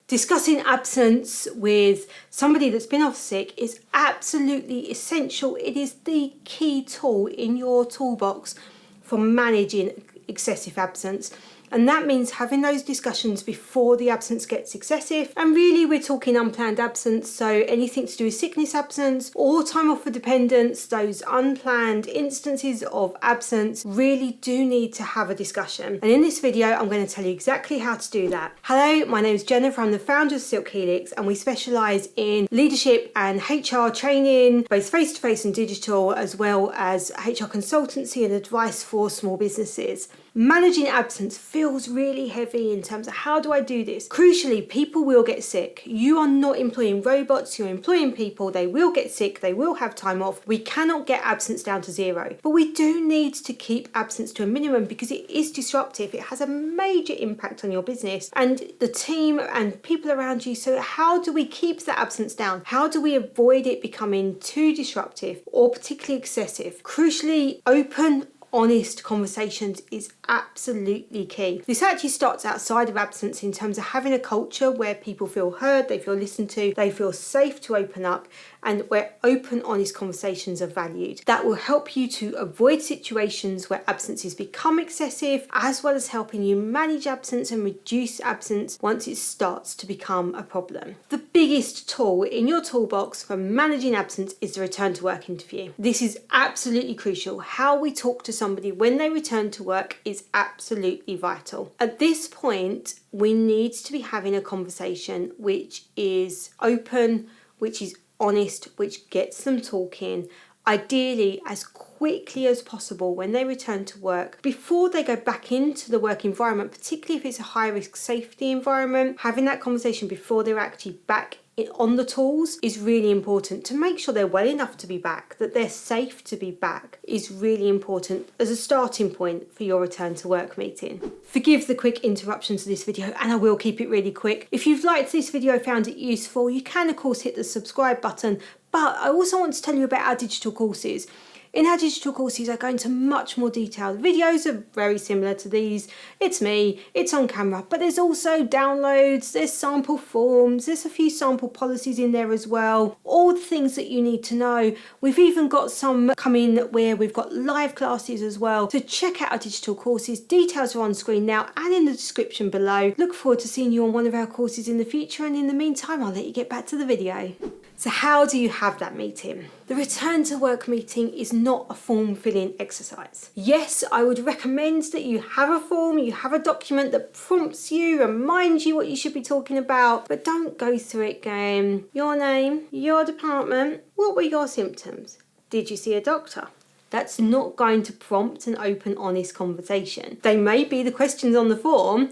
Discussing absence with somebody that's been off sick is absolutely essential. It is the key tool in your toolbox for managing excessive absence. And that means having those discussions before the absence gets excessive. And really, we're talking unplanned absence, so anything to do with sickness absence or time off for dependents, those unplanned instances of absence really do need to have a discussion. And in this video, I'm going to tell you exactly how to do that. Hello, my name is Jenefer. I'm the founder of Silk Helix, and we specialise in leadership and HR training, both face-to-face and digital, as well as HR consultancy and advice for small businesses. Managing absence feels really heavy in terms of how do I do this? Crucially, people will get sick. You are not employing robots, you're employing people. They will get sick, they will have time off. We cannot get absence down to zero, but we do need to keep absence to a minimum because it is disruptive. It has a major impact on your business and the team and people around you. So how do we keep that absence down? How do we avoid it becoming too disruptive or particularly excessive? Crucially, open, honest conversations is absolutely key. This actually starts outside of absence in terms of having a culture where people feel heard, they feel listened to, they feel safe to open up, and where open, honest conversations are valued. That will help you to avoid situations where absences become excessive, as well as helping you manage absence and reduce absence once it starts to become a problem. The biggest tool in your toolbox for managing absence is the return to work interview. This is absolutely crucial. How we talk to somebody when they return to work is absolutely vital. At this point, we need to be having a conversation which is open, which is honest, which gets them talking, ideally as quickly as possible when they return to work, before they go back into the work environment, particularly if it's a high risk safety environment. Having that conversation before they're actually back on the tools is really important to make sure they're well enough to be back, that they're safe to be back is really important as a starting point for your return to work meeting. Forgive the quick interruption to this video, and I will keep it really quick. If you've liked this video, found it useful, you can of course hit the subscribe button, but I also want to tell you about our digital courses. In our digital courses, I go into much more detail. The videos are very similar to these. It's me, it's on camera, but there's also downloads, there's sample forms, there's a few sample policies in there as well. All the things that you need to know. We've even got some coming where we've got live classes as well. So check out our digital courses. Details are on screen now and in the description below. Look forward to seeing you on one of our courses in the future, and in the meantime, I'll let you get back to the video. So how do you have that meeting? The return to work meeting is not a form filling exercise. Yes, I would recommend that you have a form, you have a document that prompts you, reminds you what you should be talking about, but don't go through it going, your name, your department, what were your symptoms? Did you see a doctor? That's not going to prompt an open, honest conversation. They may be the questions on the form.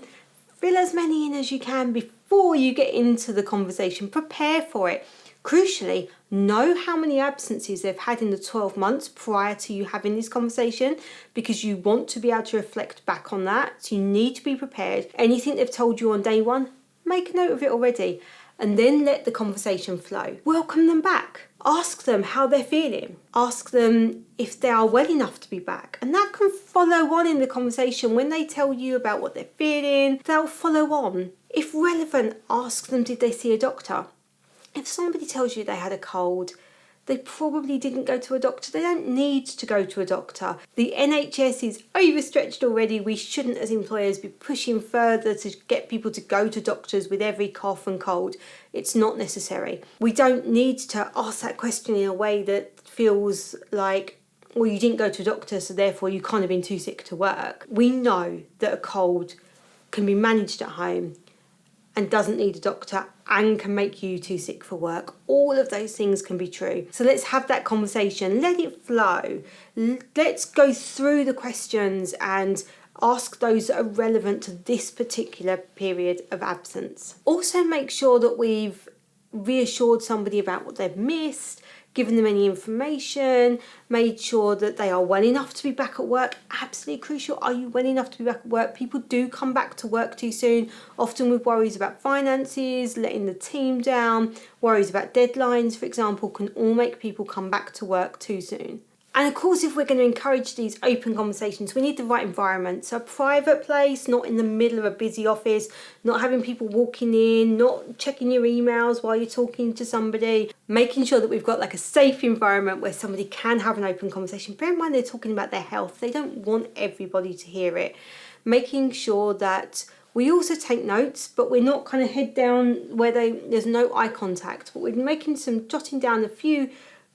Fill as many in as you can before you get into the conversation. Prepare for it. Crucially, know how many absences they've had in the 12 months prior to you having this conversation, because you want to be able to reflect back on that. So you need to be prepared. Anything they've told you on day one, make a note of it already, and then let the conversation flow. Welcome them back. Ask them how they're feeling. Ask them if they are well enough to be back. And that can follow on in the conversation. When they tell you about what they're feeling, they'll follow on. If relevant, ask them, did they see a doctor? If somebody tells you they had a cold, they probably didn't go to a doctor. They don't need to go to a doctor. The NHS is overstretched already. We shouldn't, as employers, be pushing further to get people to go to doctors with every cough and cold. It's not necessary. We don't need to ask that question in a way that feels like, well, you didn't go to a doctor, so therefore you can't have been too sick to work. We know that a cold can be managed at home and doesn't need a doctor and can make you too sick for work. All of those things can be true. So let's have that conversation. Let it flow. Let's go through the questions and ask those that are relevant to this particular period of absence. Also make sure that we've reassured somebody about what they've missed, given them any information, made sure that they are well enough to be back at work. Absolutely crucial. Are you well enough to be back at work? People do come back to work too soon, often with worries about finances, letting the team down, worries about deadlines, for example, can all make people come back to work too soon. And of course, if we're going to encourage these open conversations, we need the right environment. So a private place, not in the middle of a busy office, not having people walking in, not checking your emails while you're talking to somebody, making sure that we've got like a safe environment where somebody can have an open conversation. Bear in mind they're talking about their health. They don't want everybody to hear it. Making sure that we also take notes, but we're not kind of head down where there's no eye contact, but we're jotting down a few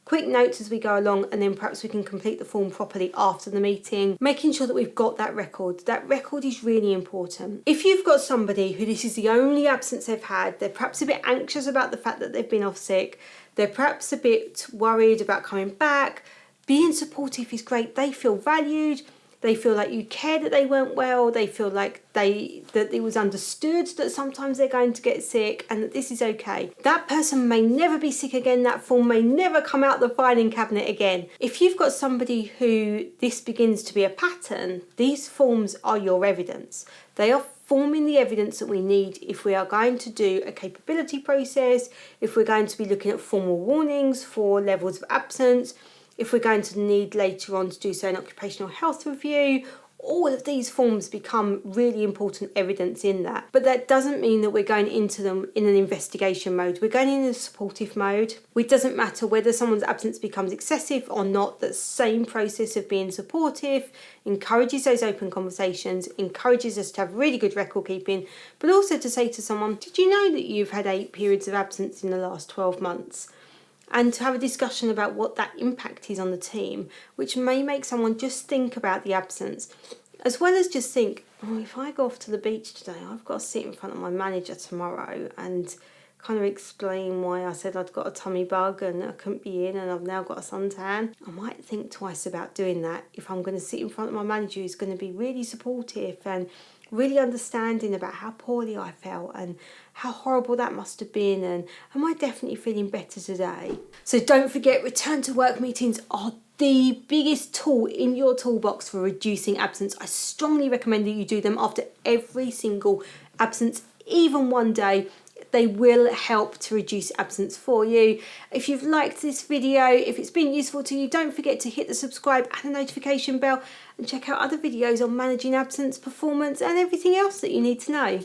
quick notes as we go along, and then perhaps we can complete the form properly after the meeting, making sure that we've got that record. That record is really important. If you've got somebody who this is the only absence they've had, they're perhaps a bit anxious about the fact that they've been off sick, they're perhaps a bit worried about coming back, being supportive is great. They feel valued. They feel like you care that they weren't well. They feel like that it was understood that sometimes they're going to get sick and that this is okay. That person may never be sick again. That form may never come out the filing cabinet again. If you've got somebody who this begins to be a pattern, these forms are your evidence. They are forming the evidence that we need if we are going to do a capability process, if we're going to be looking at formal warnings for levels of absence, if we're going to need later on to do so an occupational health review. All of these forms become really important evidence in that. But that doesn't mean that we're going into them in an investigation mode. We're going in a supportive mode. It doesn't matter whether someone's absence becomes excessive or not. That same process of being supportive encourages those open conversations, encourages us to have really good record keeping, but also to say to someone, did you know that you've had 8 periods of absence in the last 12 months? And to have a discussion about what that impact is on the team, which may make someone just think about the absence, as well as just think, oh, if I go off to the beach today, I've got to sit in front of my manager tomorrow and kind of explain why I said I'd got a tummy bug and I couldn't be in and I've now got a suntan. I might think twice about doing that if I'm going to sit in front of my manager who's going to be really supportive and really understanding about how poorly I felt and how horrible that must have been, and am I definitely feeling better today? So don't forget, return to work meetings are the biggest tool in your toolbox for reducing absence. I strongly recommend that you do them after every single absence, even one day. They will help to reduce absence for you. If you've liked this video, if it's been useful to you, don't forget to hit the subscribe and the notification bell and check out other videos on managing absence, performance and everything else that you need to know.